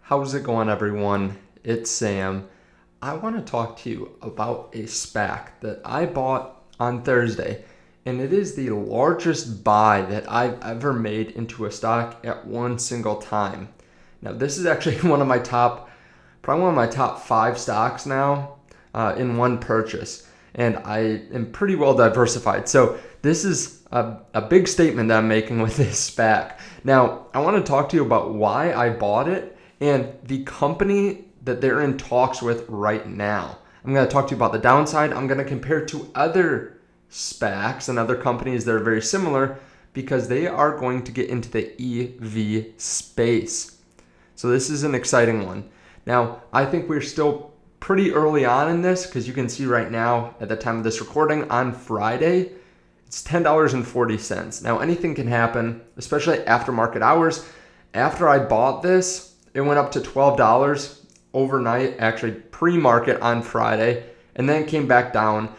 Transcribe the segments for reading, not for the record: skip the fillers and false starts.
How's it going, everyone? It's Sam. I want to talk to you about a SPAC that I bought on Thursday, and it is the largest buy that I've ever made into a stock at one single time. Now, this is actually probably one of my top 5 stocks now in one purchase, and I am pretty well diversified. So this is a big statement that I'm making with this SPAC. Now, I want to talk to you about why I bought it and the company that they're in talks with right now. I'm going to talk to you about the downside. I'm going to compare to other SPACs and other companies that are very similar because they are going to get into the EV space. So this is an exciting one. Now, I think we're still pretty early on in this because you can see right now at the time of this recording on Friday, it's $10.40. Now, anything can happen, especially after market hours. After I bought this, it went up to $12 overnight, actually pre-market on Friday, and then it came back down.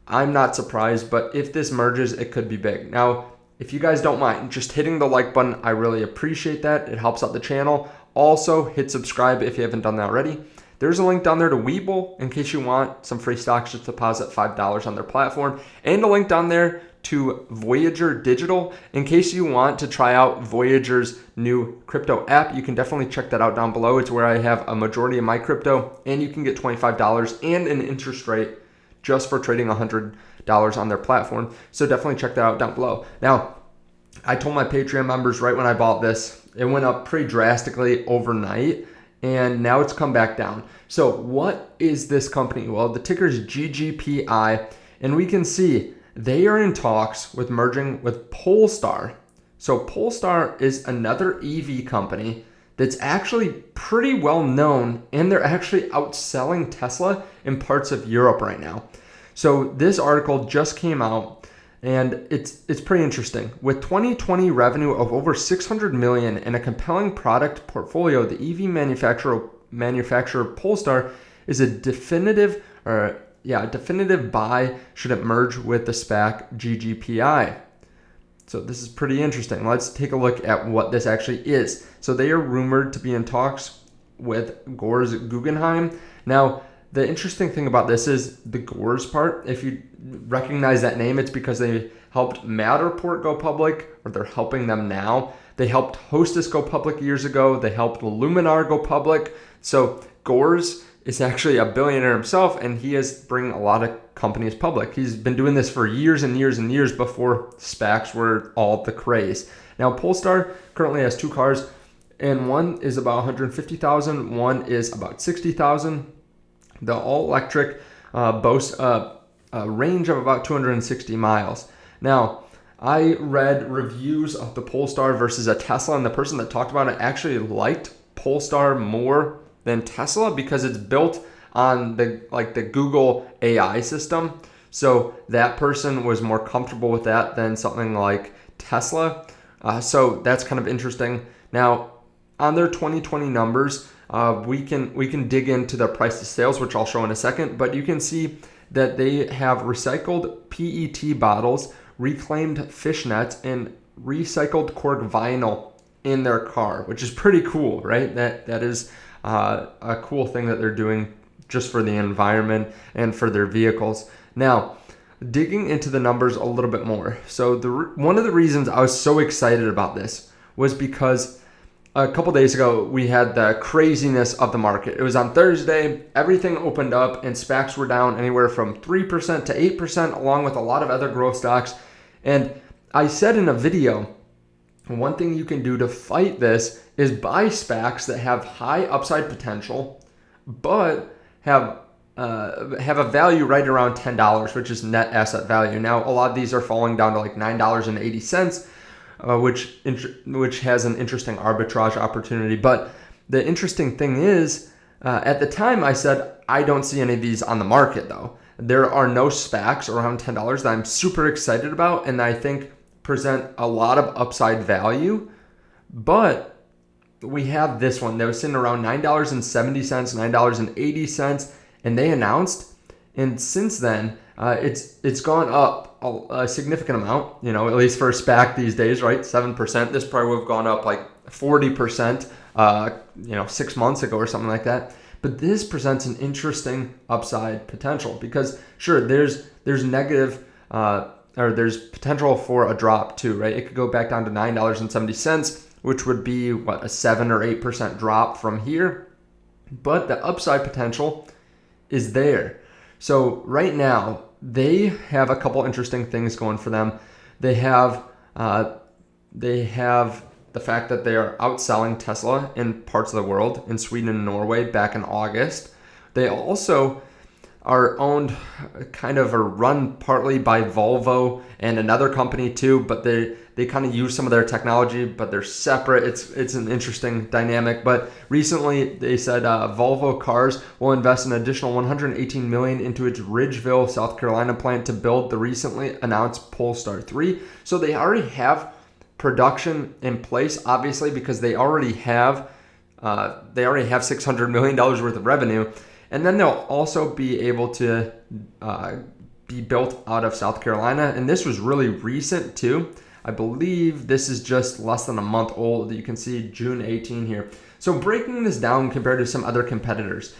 I'm not surprised, but if this merges, it could be big. Now, if you guys don't mind just hitting the like button, I really appreciate that. It helps out the channel. Also, hit subscribe if you haven't done that already. There's a link down there to Webull in case you want some free stocks. Just deposit $5 on their platform, and a link down there to Voyager Digital in case you want to try out Voyager's new crypto app. You can definitely check that out down below. It's where I have a majority of my crypto, and you can get $25 and an interest rate just for trading $100 on their platform. So definitely check that out down below. Now, I told my Patreon members right when I bought this, it went up pretty drastically overnight, and now it's come back down. So what is this company? Well, the ticker is GGPI, and we can see they are in talks with merging with Polestar. So Polestar is another EV company that's actually pretty well known, and they're actually outselling Tesla in parts of Europe right now. So this article just came out, and it's pretty interesting. With 2020 revenue of over 600 million and a compelling product portfolio, the EV manufacturer Polestar is a definitive buy should it merge with the SPAC GGPI. So this is pretty interesting. Let's take a look at what this actually is. So they are rumored to be in talks with Gores Guggenheim. Now, the interesting thing about this is the Gores part. If you recognize that name, it's because they helped Matterport go public, or they're helping them now. They helped Hostess go public years ago. They helped Luminar go public. So Gores is actually a billionaire himself, and he is bringing a lot of companies public. He's been doing this for years and years and years before SPACs were all the craze. Now, Polestar currently has 2 cars, and one is about 150,000, one is about 60,000. The all-electric boasts a range of about 260 miles. Now, I read reviews of the Polestar versus a Tesla, and the person that talked about it actually liked Polestar more than Tesla because it's built on the Google AI system. So that person was more comfortable with that than something like Tesla. So that's kind of interesting. Now, on their 2020 numbers, we can dig into the price to sales, which I'll show in a second, but you can see that they have recycled PET bottles, reclaimed fish nets, and recycled cork vinyl in their car, which is pretty cool, right? That is a cool thing that they're doing just for the environment and for their vehicles. Now, digging into the numbers a little bit more. So one of the reasons I was so excited about this was because a couple days ago, we had the craziness of the market. It was on Thursday, everything opened up, and SPACs were down anywhere from 3% to 8%, along with a lot of other growth stocks. And I said in a video, one thing you can do to fight this is buy SPACs that have high upside potential, but have a value right around $10, which is net asset value. Now, a lot of these are falling down to like $9.80, which has an interesting arbitrage opportunity. But the interesting thing is, at the time I said, I don't see any of these on the market though. There are no SPACs around $10 that I'm super excited about and I think present a lot of upside value. But we have this one that was sitting around $9.70, $9.80, and they announced, and since then, it's gone up a significant amount, at least for a SPAC these days, right? 7%. This probably would have gone up like 40% 6 months ago or something like that. But this presents an interesting upside potential because sure, there's negative or there's potential for a drop too, right? It could go back down to $9.70, which would be a 7 or 8% drop from here. But the upside potential is there. So right now they have a couple interesting things going for them. They have the fact that they are outselling Tesla in parts of the world, in Sweden and Norway back in August. They also are owned kind of or run partly by Volvo and another company too, but they kind of use some of their technology, but they're separate. It's an interesting dynamic. But recently they said Volvo Cars will invest an additional $118 million into its Ridgeville, South Carolina plant to build the recently announced Polestar 3. So they already have production in place, obviously, because they already have $600 million worth of revenue. And then they'll also be able to be built out of South Carolina. And this was really recent too. I believe this is just less than a month old. You can see June 18 here. So breaking this down compared to some other competitors,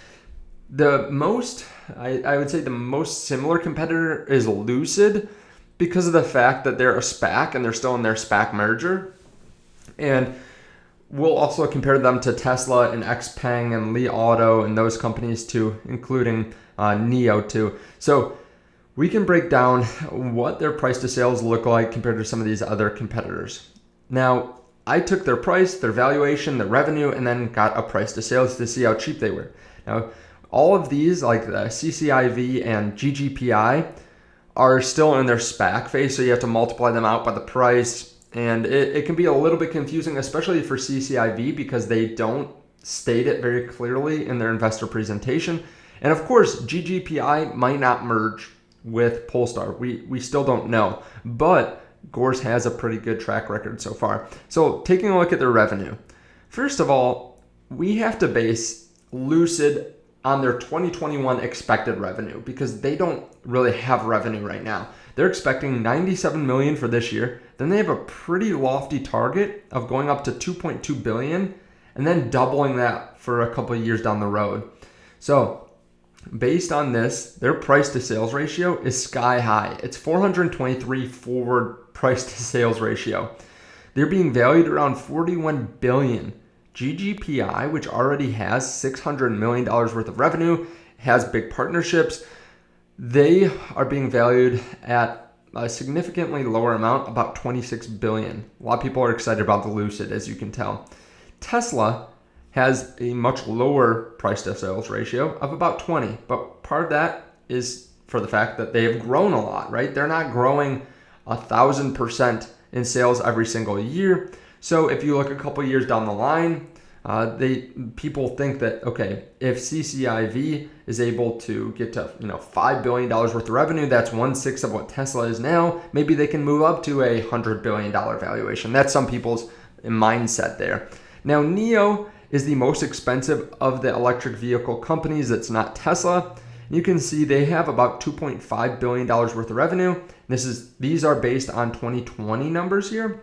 I would say the most similar competitor is Lucid because of the fact that they're a SPAC and they're still in their SPAC merger. And we'll also compare them to Tesla and XPeng and Li Auto and those companies too, including NIO too. So we can break down what their price to sales look like compared to some of these other competitors. Now, I took their price, their valuation, their revenue, and then got a price to sales to see how cheap they were. Now, all of these, like the CCIV and GGPI, are still in their SPAC phase, so you have to multiply them out by the price. And it can be a little bit confusing, especially for CCIV, because they don't state it very clearly in their investor presentation. And of course, GGPI might not merge with Polestar. We still don't know. But Gores has a pretty good track record so far. So taking a look at their revenue. First of all, we have to base Lucid on their 2021 expected revenue because they don't really have revenue right now. They're expecting $97 million for this year. Then they have a pretty lofty target of going up to $2.2 billion and then doubling that for a couple of years down the road. So based on this, their price to sales ratio is sky high. It's 423 forward price to sales ratio. They're being valued around $41 billion. GGPI, which already has $600 million worth of revenue, has big partnerships, they are being valued at a significantly lower amount, about $26 billion. A lot of people are excited about the Lucid, as you can tell. Tesla has a much lower price to sales ratio of about 20, but part of that is for the fact that they have grown a lot, right? They're not growing 1,000% in sales every single year. So if you look a couple years down the line, people think that, okay, if CCIV is able to get to $5 billion worth of revenue, that's 1/6 of what Tesla is now. Maybe they can move up to a $100 billion valuation. That's some people's mindset there. Now, NIO is the most expensive of the electric vehicle companies that's not Tesla. You can see they have about $2.5 billion worth of revenue. These are based on 2020 numbers here.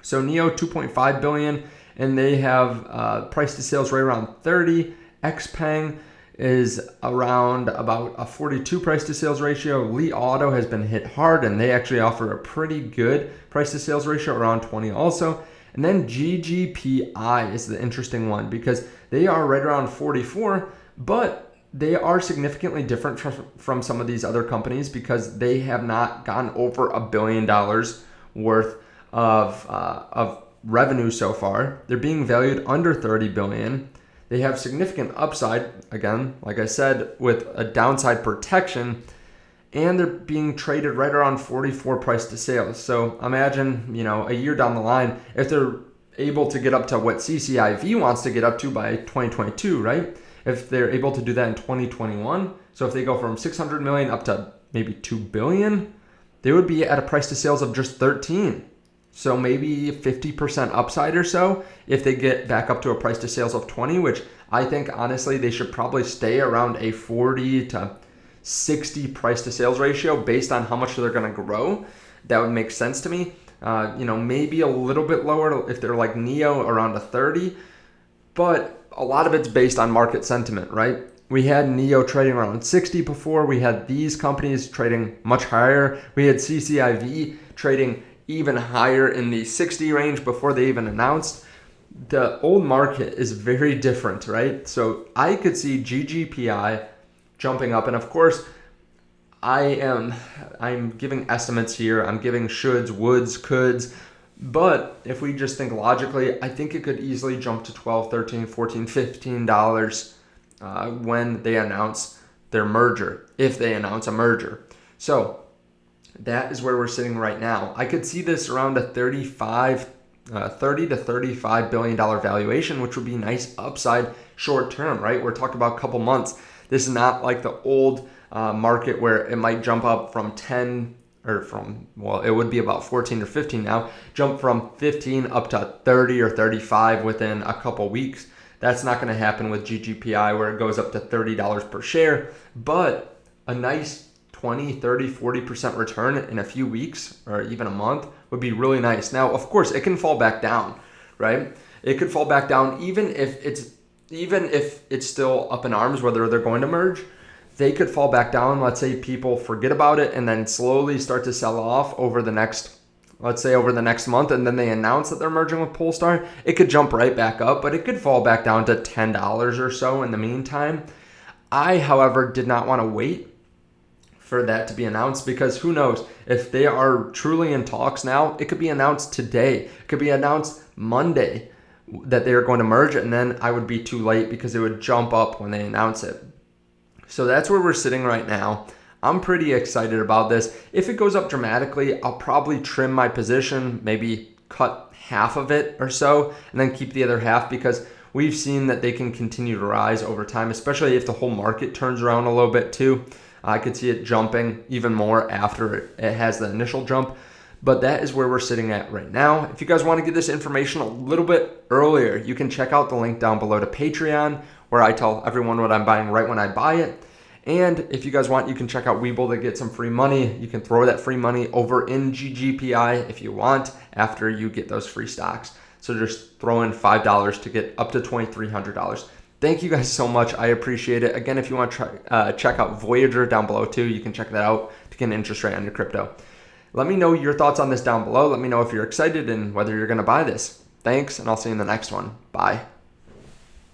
So NIO, $2.5 billion, and they have price to sales right around 30. XPeng is around about a 42 price to sales ratio. Li Auto has been hit hard, and they actually offer a pretty good price to sales ratio, around 20 also. And then GGPI is the interesting one because they are right around 44, but they are significantly different from some of these other companies because they have not gone over $1 billion worth of revenue so far. They're being valued under 30 billion. They have significant upside, again, like I said, with a downside protection, and they're being traded right around 44 price to sales. So imagine, a year down the line, if they're able to get up to what CCIV wants to get up to by 2022, right? If they're able to do that in 2021, so if they go from 600 million up to maybe 2 billion, they would be at a price to sales of just 13. So maybe 50% upside or so if they get back up to a price to sales of 20, which I think honestly they should probably stay around a 40 to 60 price to sales ratio based on how much they're going to grow. That would make sense to me. Maybe a little bit lower if they're like NIO around a 30. but a lot of it's based on market sentiment, right? We had NEO trading around 60 before. We had these companies trading much higher. We had CCIV trading even higher in the 60 range before they even announced. The old market is very different, right? So I could see GGPI jumping up, and of course, I'm giving estimates here. I'm giving shoulds, woulds, coulds. But if we just think logically, I think it could easily jump to $12, $13, $14, $15 when they announce their merger, if they announce a merger. So that is where we're sitting right now. I could see this around a $30 to $35 billion valuation, which would be nice upside short term, right? We're talking about a couple months. This is not like the old market where it might jump up from 10 or from, well, it would be about 14 or 15 now, jump from 15 up to 30 or 35 within a couple weeks. That's not going to happen with GGPI where it goes up to $30 per share, but a nice 20, 30, 40% return in a few weeks or even a month would be really nice. Now, of course, it can fall back down, right? It could fall back down even if it's still up in arms whether they're going to merge. They could fall back down. Let's say people forget about it and then slowly start to sell off over the next month, and then they announce that they're merging with Polestar. It could jump right back up, but it could fall back down to $10 or so in the meantime. I, however, did not want to wait for that to be announced because who knows if they are truly in talks now. It could be announced today. It could be announced Monday that they are going to merge, and then I would be too late because it would jump up when they announce it. So that's where we're sitting right now. I'm pretty excited about this. If it goes up dramatically, I'll probably trim my position, maybe cut half of it or so, and then keep the other half because we've seen that they can continue to rise over time, especially if the whole market turns around a little bit too. I could see it jumping even more after it has the initial jump. But that is where we're sitting at right now. If you guys want to get this information a little bit earlier, you can check out the link down below to Patreon, where I tell everyone what I'm buying right when I buy it. And if you guys want, you can check out Webull to get some free money. You can throw that free money over in GGPI if you want after you get those free stocks. So just throw in $5 to get up to $2,300. Thank you guys so much. I appreciate it. Again, if you want to check out Voyager down below too, you can check that out to get an interest rate on your crypto. Let me know your thoughts on this down below. Let me know if you're excited and whether you're going to buy this. Thanks, and I'll see you in the next one. Bye.